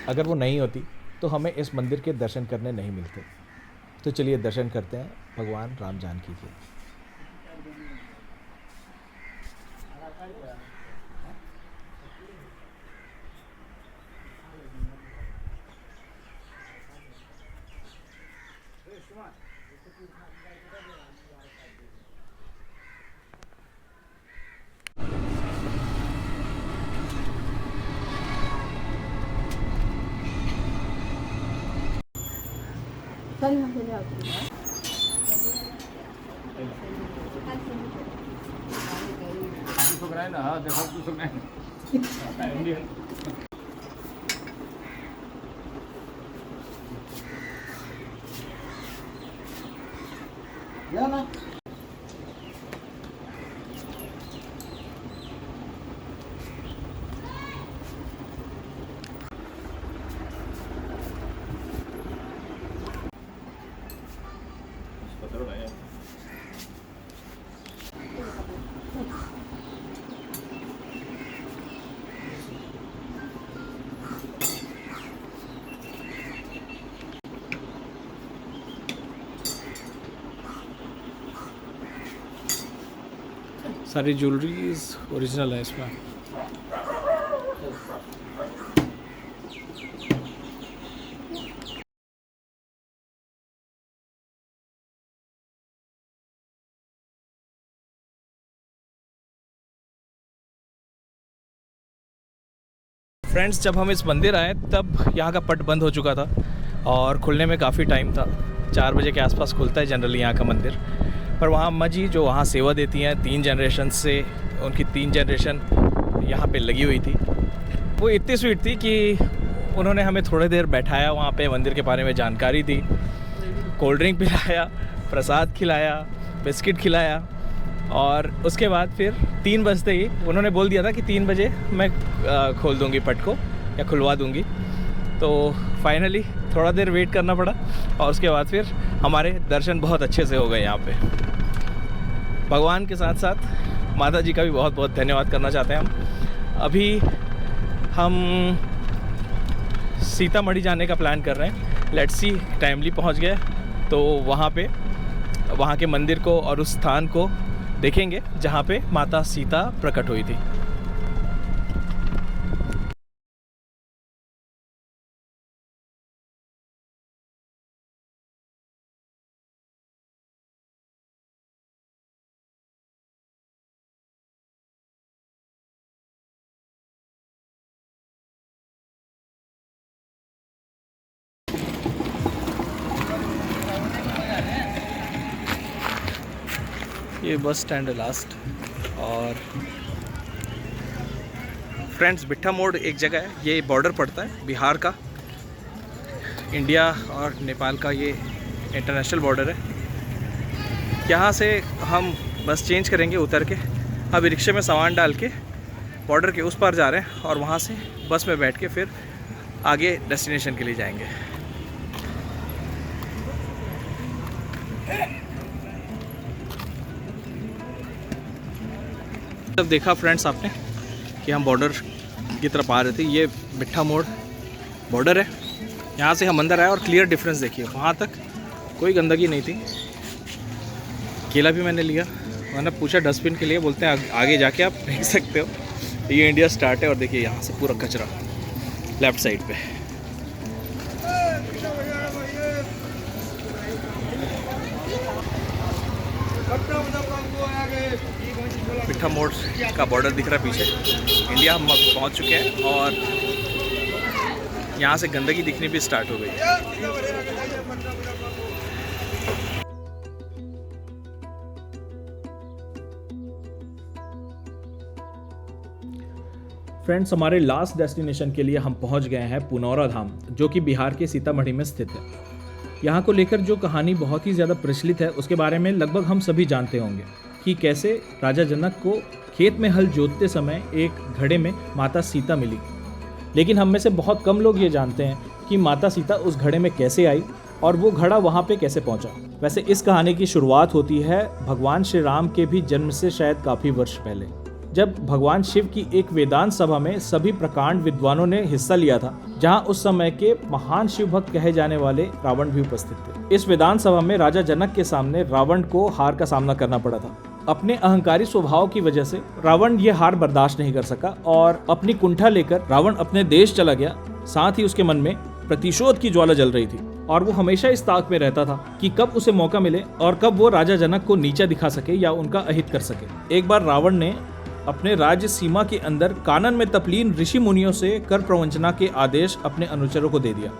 अगर वो नहीं होती तो हमें इस मंदिर के दर्शन करने नहीं मिलते। तो चलिए दर्शन करते हैं भगवान राम जानकी के। सारी ज्वेलरीज ओरिजिनल है इसमें। फ्रेंड्स, जब हम इस मंदिर आए तब यहाँ का पट बंद हो चुका था और खुलने में काफ़ी टाइम था। 4 बजे के आसपास खुलता है जनरली यहाँ का मंदिर। पर वहाँ अम्मा जी जो वहाँ सेवा देती हैं 3 जनरेशन से, उनकी 3 जनरेशन यहाँ पे लगी हुई थी। वो इतनी स्वीट थी कि उन्होंने हमें थोड़ी देर बैठाया, वहाँ पे मंदिर के बारे में जानकारी दी, कोल्ड ड्रिंक पिलाया, प्रसाद खिलाया, बिस्किट खिलाया और उसके बाद फिर 3 बजते ही उन्होंने बोल दिया था कि 3 बजे मैं खोल दूँगी पट को या खुलवा दूँगी। तो फाइनली थोड़ा देर वेट करना पड़ा और उसके बाद फिर हमारे दर्शन बहुत अच्छे से हो गए यहाँ पे। भगवान के साथ साथ माता जी का भी बहुत बहुत धन्यवाद करना चाहते हैं हम। अभी हम सीतामढ़ी जाने का प्लान कर रहे हैं। लेट्स सी, टाइमली पहुँच गए तो वहाँ पे वहाँ के मंदिर को और उस स्थान को देखेंगे जहाँ पे माता सीता प्रकट हुई थी। ये बस स्टैंड है लास्ट। और फ्रेंड्स, बिट्ठा मोड़ एक जगह है, ये बॉर्डर पड़ता है बिहार का, इंडिया और नेपाल का ये इंटरनेशनल बॉर्डर है। यहाँ से हम बस चेंज करेंगे उतर के, अभी रिक्शे में सामान डाल के बॉर्डर के उस पार जा रहे हैं और वहाँ से बस में बैठ के फिर आगे डेस्टिनेशन के लिए जाएंगे। जब देखा फ्रेंड्स आपने कि हम बॉर्डर की तरफ आ रहे थे, ये बिट्ठा मोड़ बॉर्डर है। यहाँ से हम अंदर आए और क्लियर डिफरेंस देखिए, वहाँ तक कोई गंदगी नहीं थी। केला भी मैंने लिया, मैंने पूछा डस्टबिन के लिए, बोलते हैं आगे जाके आप फेंक सकते हो। ये इंडिया स्टार्ट है और देखिए यहाँ से पूरा कचरा लेफ़्ट साइड पे। बिट्ठा मोड़ का बॉर्डर दिख रहा है पीछे, इंडिया हम अभी पहुँच चुके हैं और यहाँ से गंदगी दिखनी भी स्टार्ट हो गई। फ्रेंड्स, हमारे लास्ट डेस्टिनेशन के लिए हम पहुंच गए हैं पुनौरा धाम, जो कि बिहार के सीतामढ़ी में स्थित है। यहाँ को लेकर जो कहानी बहुत ही ज़्यादा प्रचलित है उसके बारे में लगभग हम सभी जानते होंगे कि कैसे राजा जनक को खेत में हल जोतते समय एक घड़े में माता सीता मिली। लेकिन हम में से बहुत कम लोग ये जानते हैं कि माता सीता उस घड़े में कैसे आई और वो घड़ा वहाँ पे कैसे पहुँचा। वैसे इस कहानी की शुरुआत होती है भगवान श्री राम के भी जन्म से शायद काफ़ी वर्ष पहले, जब भगवान शिव की एक वेदांत सभा में सभी प्रकांड विद्वानों ने हिस्सा लिया था, जहां उस समय के महान शिव भक्त कहे जाने वाले रावण भी उपस्थित थे। इस वेदांत सभा में राजा जनक के सामने रावण को हार का सामना करना पड़ा था। अपने अहंकारी स्वभाव की वजह से रावण ये हार बर्दाश्त नहीं कर सका और अपनी कुंठा लेकर रावण अपने देश चला गया। साथ ही उसके मन में प्रतिशोध की ज्वाला जल रही थी और वो हमेशा इस ताक में रहता था कि कब उसे मौका मिले और कब वो राजा जनक को नीचा दिखा सके या उनका अहित कर सके। एक बार रावण ने अपने राज्य सीमा के अंदर कानन में तपलीन ऋषि मुनियों से कर प्रवंचना के आदेश अपने अनुचरों को दे दिया।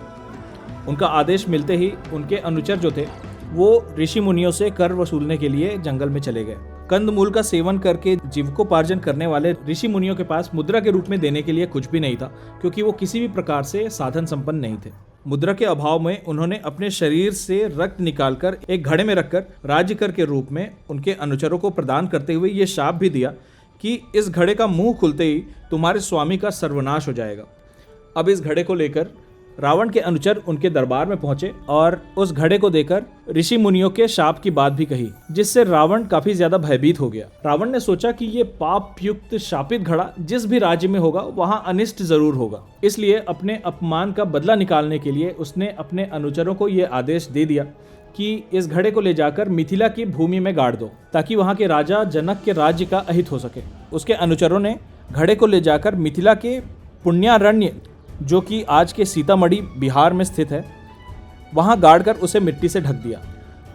उनका आदेश मिलते ही उनके अनुचर जो थे वो ऋषि मुनियों से कर वसूलने के लिए जंगल में चले गए। कंदमूल का सेवन करके जीविकोपार्जन करने वाले ऋषि मुनियों के पास मुद्रा के रूप में देने के लिए कुछ भी नहीं था, क्योंकि वो किसी भी प्रकार से साधन संपन्न नहीं थे। मुद्रा के अभाव में उन्होंने अपने शरीर से रक्त निकालकर एक घड़े में रखकर राज्य कर के रूप में उनके अनुचरों को प्रदान करते हुए ये शाप भी दिया कि इस घड़े का मुंह खुलते ही तुम्हारे स्वामी का सर्वनाश हो जाएगा। अब इस घड़े को लेकर रावण के अनुचर उनके दरबार में पहुंचे और उस घड़े को देकर ऋषि मुनियों के शाप की बात भी कही, जिससे रावण काफी ज्यादा भयभीत हो गया। रावण ने सोचा कि ये पाप युक्त शापित घड़ा जिस भी राज्य में होगा वहां अनिष्ट जरूर होगा, इसलिए अपने अपमान का बदला निकालने के लिए उसने अपने अनुचरों को ये आदेश दे दिया कि इस घड़े को ले जाकर मिथिला की भूमि में गाड़ दो ताकि वहाँ के राजा जनक के राज्य का अहित हो सके। उसके अनुचरों ने घड़े को ले जाकर मिथिला के पुण्यारण्य, जो कि आज के सीतामढ़ी बिहार में स्थित है, वहाँ गाड़कर उसे मिट्टी से ढक दिया।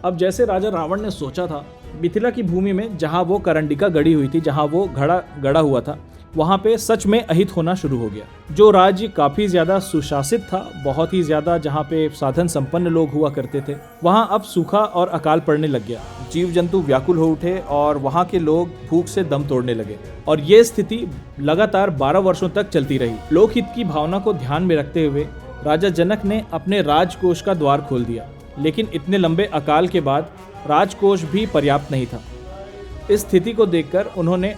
अब जैसे राजा रावण ने सोचा था, मिथिला की भूमि में जहाँ वो करंडिका गड़ी हुई थी, जहाँ वो घड़ा गड़ा हुआ था, वहाँ पे सच में अहित होना शुरू हो गया। जो राज्य काफ़ी ज़्यादा सुशासित था, बहुत ही ज़्यादा जहाँ पे साधन संपन्न लोग हुआ करते थे, वहाँ अब सूखा और अकाल पड़ने लग गया। जीव जंतु व्याकुल हो उठे और वहाँ के लोग भूख से दम तोड़ने लगे और ये स्थिति लगातार 12 वर्षों तक चलती रही। लोकहित की भावना को ध्यान में रखते हुए राजा जनक ने अपने राजकोष का द्वार खोल दिया, लेकिन इतने लंबे अकाल के बाद राजकोष भी पर्याप्त नहीं था। इस स्थिति को देखकर उन्होंने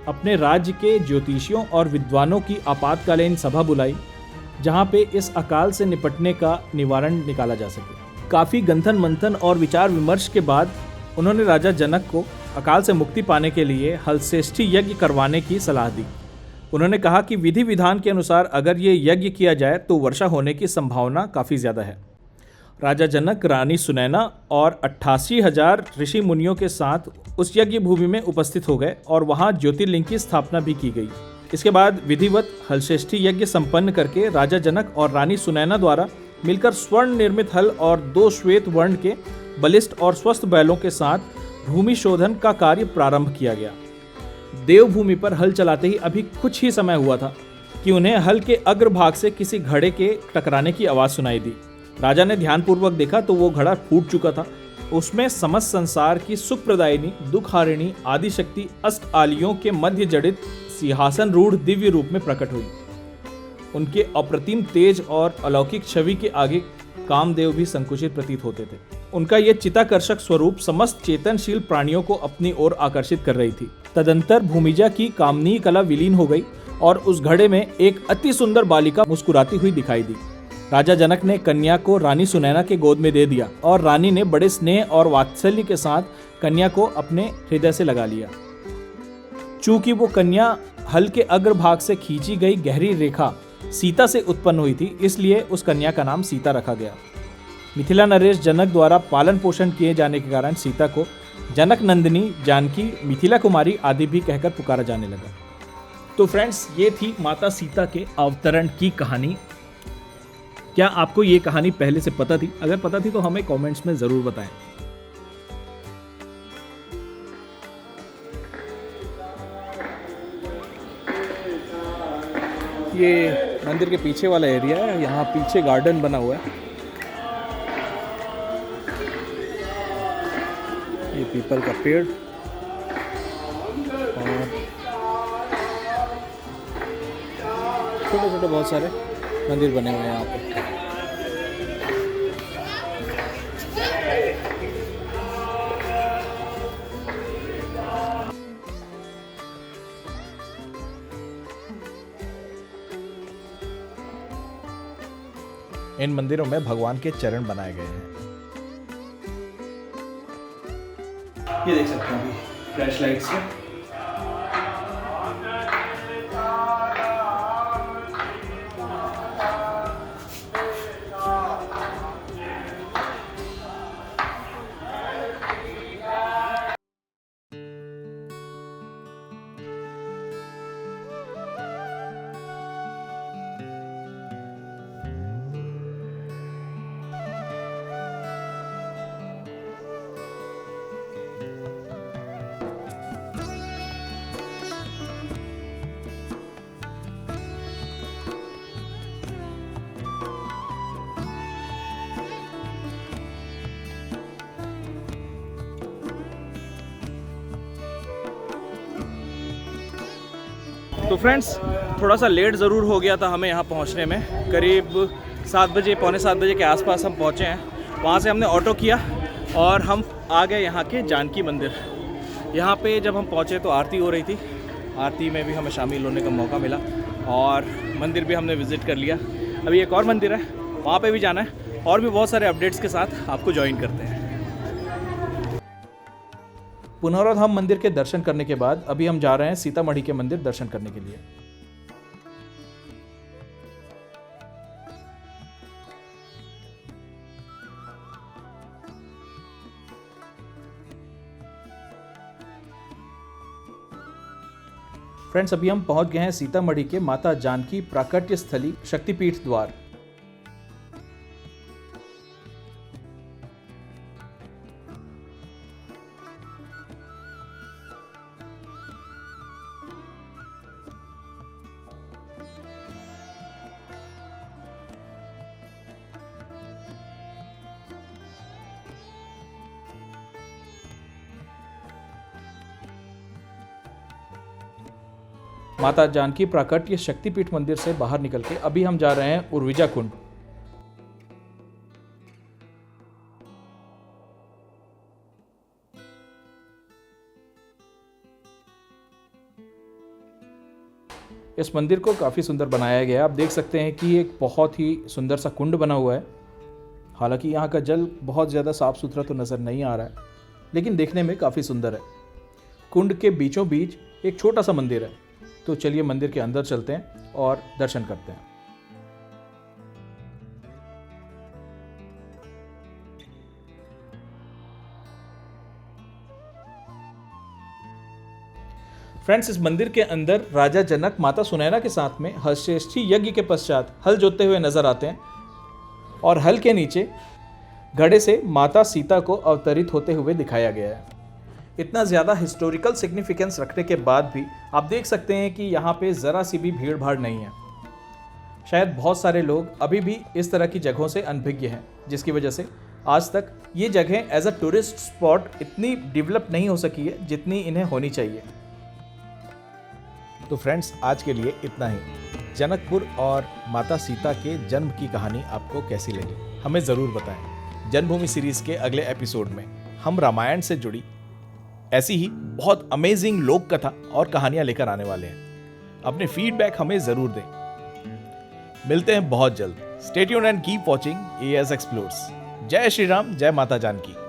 अपने राज्य के ज्योतिषियों और विद्वानों की आपातकालीन सभा बुलाई, जहां पे इस अकाल से निपटने का निवारण निकाला जा सके। काफ़ी गंथन मंथन और विचार विमर्श के बाद उन्होंने राजा जनक को अकाल से मुक्ति पाने के लिए हलश्रेष्ठी यज्ञ करवाने की सलाह दी। उन्होंने कहा कि विधि विधान के अनुसार अगर ये यज्ञ किया जाए तो वर्षा होने की संभावना काफ़ी ज़्यादा है। राजा जनक, रानी सुनैना और 88,000 ऋषि मुनियों के साथ उस यज्ञ भूमि में उपस्थित हो गए और वहां ज्योतिर्लिंग की स्थापना भी की गई। इसके बाद विधिवत हलश्रेष्ठी यज्ञ संपन्न करके राजा जनक और रानी सुनैना द्वारा मिलकर स्वर्ण निर्मित हल और 2 श्वेत वर्ण के बलिष्ठ और स्वस्थ बैलों के साथ भूमि शोधन का कार्य प्रारंभ किया गया। देवभूमि पर हल चलाते ही अभी कुछ ही समय हुआ था कि उन्हें हल के अग्रभाग से किसी घड़े के टकराने की आवाज़ सुनाई दी। राजा ने ध्यानपूर्वक देखा तो वो घड़ा फूट चुका था। उसमें समस्त संसार की सुखप्रदायिनी, दुखहारिणी, आदिशक्ति अष्ट आलियों के मध्य जड़ित सिंहासन रूढ़ दिव्य रूप में प्रकट हुई। उनके अप्रतिम तेज और अलौकिक छवि के आगे कामदेव भी संकुचित प्रतीत होते थे। उनका ये चिताकर्षक स्वरूप समस्त चेतनशील प्राणियों को अपनी ओर आकर्षित कर रही थी। तदंतर भूमिजा की कामनीय कला विलीन हो गई और उस घड़े में एक अति सुंदर बालिका मुस्कुराती हुई दिखाई दी। राजा जनक ने कन्या को रानी सुनैना के गोद में दे दिया और रानी ने बड़े स्नेह और वात्सल्य के साथ कन्या को अपने हृदय से लगा लिया। चूंकि वो कन्या हल के अग्रभाग से खींची गई गहरी रेखा सीता से उत्पन्न हुई थी, इसलिए उस कन्या का नाम सीता रखा गया। मिथिला नरेश जनक द्वारा पालन पोषण किए जाने के कारण सीता को जनक नंदिनी, जानकी, मिथिला कुमारी आदि भी कहकर पुकारा जाने लगा। तो फ्रेंड्स, ये थी माता सीता के अवतरण की कहानी। क्या आपको ये कहानी पहले से पता थी? अगर पता थी तो हमें कमेंट्स में ज़रूर बताएं। ये मंदिर के पीछे वाला एरिया है, यहाँ पीछे गार्डन बना हुआ है। ये पीपल का पेड़ और छोटे छोटे बहुत सारे मंदिर बने हुए हैं यहाँ पे। इन मंदिरों में भगवान के चरण बनाए गए हैं। ये देख सकते हैं अभी फ्लैश लाइट से। तो फ्रेंड्स, थोड़ा सा लेट ज़रूर हो गया था हमें यहाँ पहुँचने में। करीब 7 बजे, पौने 7 बजे के आसपास हम पहुँचे हैं। वहाँ से हमने ऑटो किया और हम आ गए यहाँ के जानकी मंदिर। यहाँ पे जब हम पहुँचे तो आरती हो रही थी। आरती में भी हमें शामिल होने का मौका मिला और मंदिर भी हमने विज़िट कर लिया। अभी एक और मंदिर है, वहाँ पे भी जाना है और भी बहुत सारे अपडेट्स के साथ आपको ज्वाइन करते हैं। पुनौराधाम मंदिर के दर्शन करने के बाद अभी हम जा रहे हैं सीतामढ़ी के मंदिर दर्शन करने के लिए। फ्रेंड्स, अभी हम पहुंच गए हैं सीतामढ़ी के माता जानकी प्राकट्य स्थली शक्तिपीठ द्वार। माता जानकी प्राकट्य शक्तिपीठ मंदिर से बाहर निकल के अभी हम जा रहे हैं उर्विजा कुंड। इस मंदिर को काफ़ी सुंदर बनाया गया है। आप देख सकते हैं कि एक बहुत ही सुंदर सा कुंड बना हुआ है। हालांकि यहाँ का जल बहुत ज़्यादा साफ सुथरा तो नज़र नहीं आ रहा है, लेकिन देखने में काफ़ी सुंदर है। कुंड के बीचों बीच एक छोटा सा मंदिर है। तो चलिए मंदिर के अंदर चलते हैं और दर्शन करते हैं। फ्रेंड्स, इस मंदिर के अंदर राजा जनक माता सुनैना के साथ में हलश्रेष्ठी यज्ञ के पश्चात हल जोतते हुए नजर आते हैं और हल के नीचे घड़े से माता सीता को अवतरित होते हुए दिखाया गया है। इतना ज़्यादा हिस्टोरिकल सिग्निफिकेंस रखने के बाद भी आप देख सकते हैं कि यहाँ पे ज़रा सी भी भीड़ भाड़ नहीं है। शायद बहुत सारे लोग अभी भी इस तरह की जगहों से अनभिज्ञ हैं, जिसकी वजह से आज तक ये जगह एज अ टूरिस्ट स्पॉट इतनी डेवलप नहीं हो सकी है जितनी इन्हें होनी चाहिए। तो फ्रेंड्स, आज के लिए इतना ही। जनकपुर और माता सीता के जन्म की कहानी आपको कैसी लगी हमें ज़रूर बताएं। जन्मभूमि सीरीज़ के अगले एपिसोड में हम रामायण से जुड़ी ऐसी ही बहुत अमेजिंग लोक कथा और कहानियां लेकर आने वाले हैं। अपने फीडबैक हमें ज़रूर दें। मिलते हैं बहुत जल्द। Stay tuned and keep watching AS explores. जय श्री राम, जय माता जानकी।